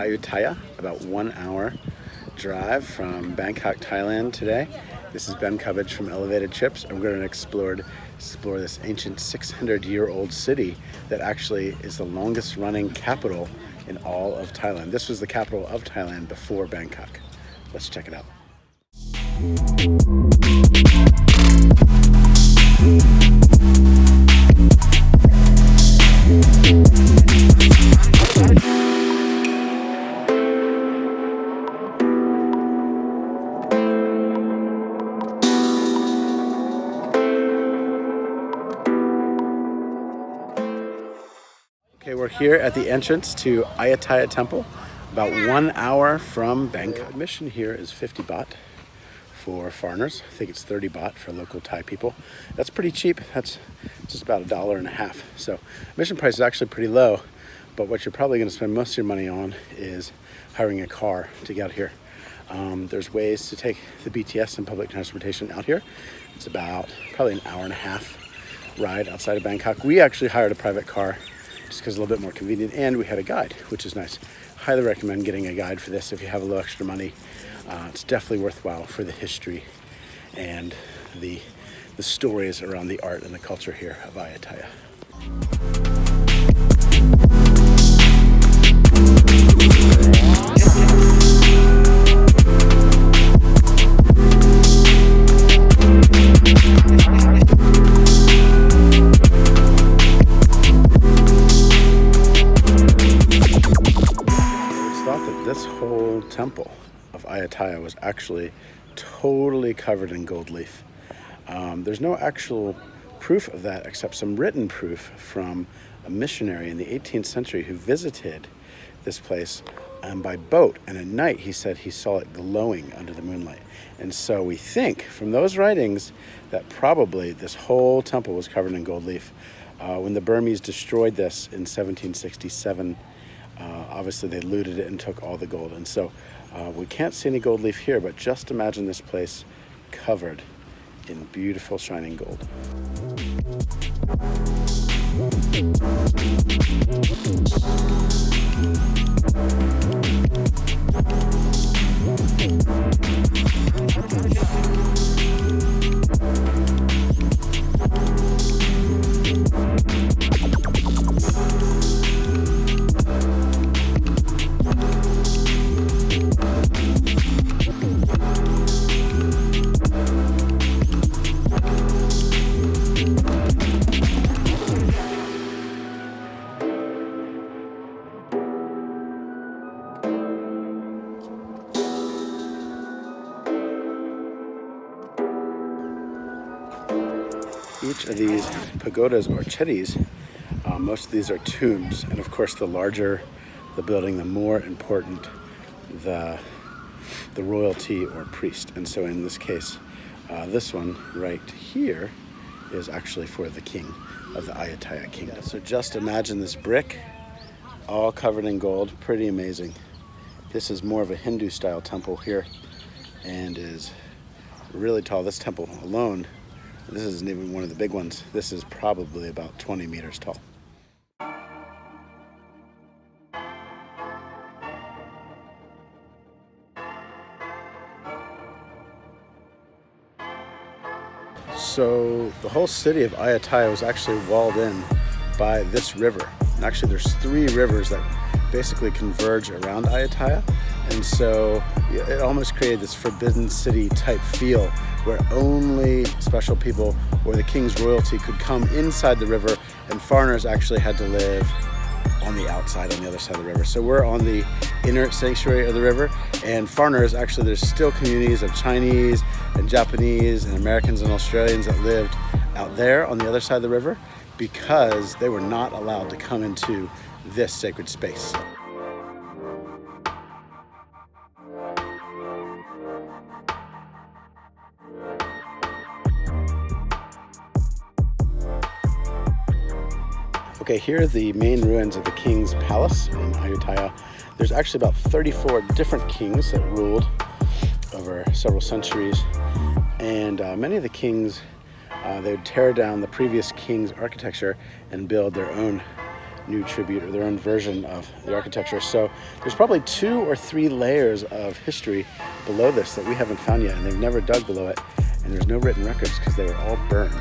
Ayutthaya, about 1 hour drive from Bangkok, Thailand today. This is Ben Cubbage from Elevated Chips. I'm going to explore this ancient 600-year-old city that actually is the longest running capital in all of Thailand. This was the capital of Thailand before Bangkok. Let's check it out. Okay, we're here at the entrance to Ayutthaya Temple, about 1 hour from Bangkok. Admission here is 50 baht for foreigners. I think it's 30 baht for local Thai people. That's pretty cheap. That's just about $1.50. So admission price is actually pretty low, but what you're probably going to spend most of your money on is hiring a car to get out here. There's ways to take the BTS and public transportation out here. It's about probably an hour and a half ride outside of Bangkok. We actually hired a private car just because it's a little bit more convenient, and we had a guide, which is nice. Highly recommend getting a guide for this if you have a little extra money. It's definitely worthwhile for the history and the stories around the art and the culture here of Ayutthaya. This whole temple of Ayutthaya was actually totally covered in gold leaf. There's no actual proof of that except some written proof from a missionary in the 18th century who visited this place by boat, and at night he said he saw it glowing under the moonlight. And so we think from those writings that probably this whole temple was covered in gold leaf. When the Burmese destroyed this in 1767, obviously they looted it and took all the gold, and so we can't see any gold leaf here, but just imagine this place covered in beautiful shining gold. Each of these pagodas or chetis, most of these are tombs, and of course the larger the building, the more important the royalty or priest. And so in this case, this one right here is actually for the king of the Ayutthaya Kingdom. Yeah, so just imagine this brick all covered in gold, pretty amazing. This is more of a Hindu style temple here and is really tall. This temple alone, this isn't even one of the big ones. This is probably about 20 meters tall. So the whole city of Ayutthaya was actually walled in by this river. And actually there's 3 rivers that basically converge around Ayutthaya. And so it almost created this forbidden city type feel where only special people or the king's royalty could come inside the river, and foreigners actually had to live on the outside, on the other side of the river. So we're on the inner sanctuary of the river, and foreigners, actually there's still communities of Chinese and Japanese and Americans and Australians that lived out there on the other side of the river because they were not allowed to come into this sacred space. Okay, here are the main ruins of the king's palace in Ayutthaya. There's actually about 34 different kings that ruled over several centuries, and many of the kings, they would tear down the previous king's architecture and build their own new tribute or their own version of the architecture. So there's probably 2 or 3 layers of history below this that we haven't found yet, and they've never dug below it, and there's no written records because they were all burned.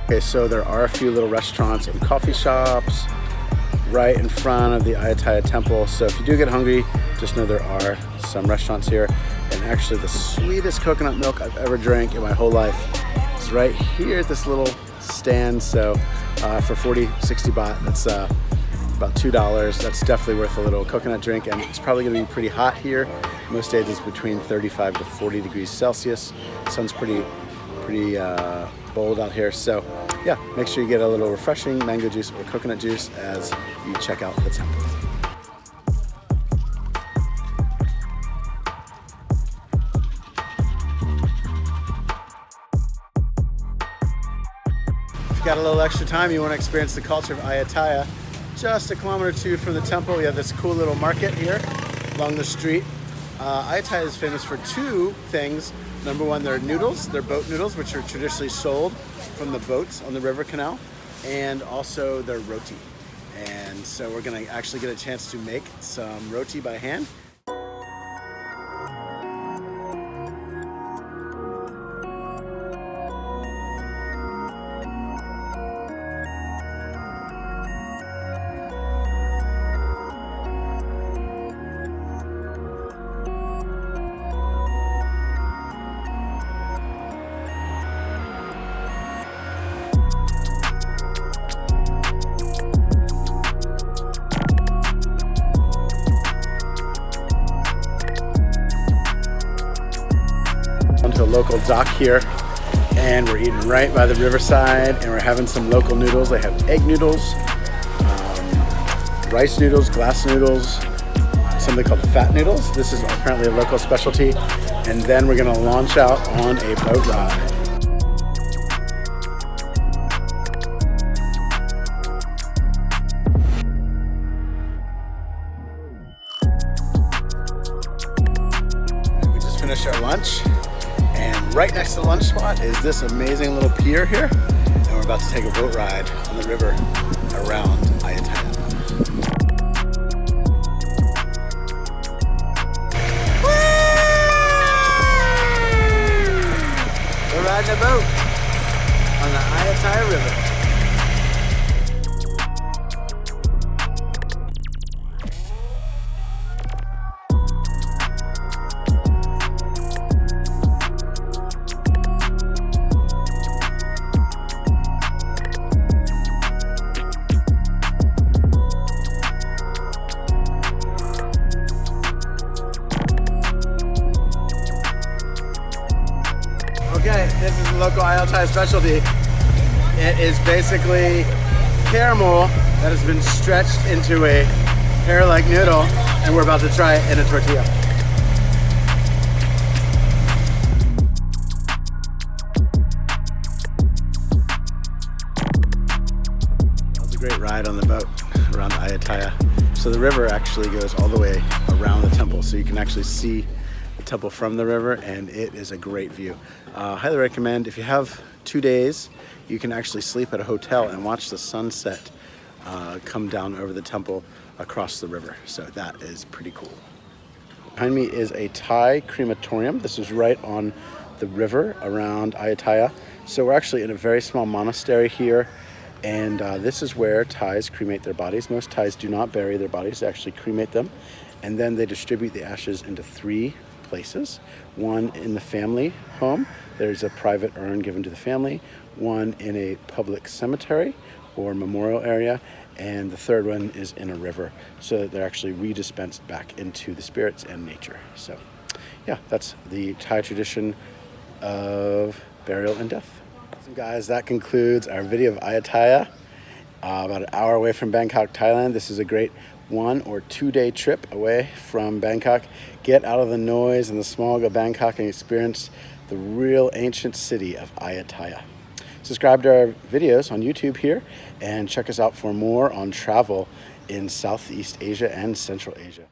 Okay, so there are a few little restaurants and coffee shops right in front of the Ayutthaya temple. So if you do get hungry, just know there are some restaurants here. And actually the sweetest coconut milk I've ever drank in my whole life is right here at this little stand. So for 40, 60 baht, that's about $2. That's definitely worth a little coconut drink, and it's probably gonna be pretty hot here. Most days it's between 35 to 40 degrees Celsius. Sun's pretty bold out here. So yeah, make sure you get a little refreshing mango juice or coconut juice as you check out the temple. If you got a little extra time, you want to experience the culture of Ayutthaya, just a kilometer or 2 from the temple, we have this cool little market here along the street. Ayutthaya is famous for 2 things. Number 1, their noodles, their boat noodles, which are traditionally sold from the boats on the river canal, and also their roti. And so we're gonna actually get a chance to make some roti by hand. To a local dock here, and we're eating right by the riverside, and we're having some local noodles. They have egg noodles, rice noodles, glass noodles, something called fat noodles. This is apparently a local specialty. And then we're gonna launch out on a boat ride. We just finished our lunch. And right next to the lunch spot is this amazing little pier here. And we're about to take a boat ride on the river around Ayutthaya. We're riding a boat on the Ayutthaya River. Okay, this is the local Ayutthaya specialty. It is basically caramel that has been stretched into a hair-like noodle, and we're about to try it in a tortilla. That was a great ride on the boat around Ayutthaya. So the river actually goes all the way around the temple, so you can actually see the temple from the river, and it is a great view. Highly recommend, if you have 2 days, you can actually sleep at a hotel and watch the sunset come down over the temple across the river. So that is pretty cool. Behind me is a Thai crematorium. This is right on the river around Ayutthaya. So we're actually in a very small monastery here, and this is where Thais cremate their bodies. Most Thais do not bury their bodies, they actually cremate them, and then they distribute the ashes into 3 places. One in the family home, there's a private urn given to the family. One in a public cemetery or memorial area, and the third one is in a river, so that they're actually redispensed back into the spirits and nature. So yeah, that's the Thai tradition of burial and death. So guys, that concludes our video of Ayutthaya, about an hour away from Bangkok, Thailand. This is a great 1 or 2 day trip away from Bangkok. Get out of the noise and the smog of Bangkok and experience the real ancient city of Ayutthaya. Subscribe to our videos on YouTube here, and check us out for more on travel in Southeast Asia and Central Asia.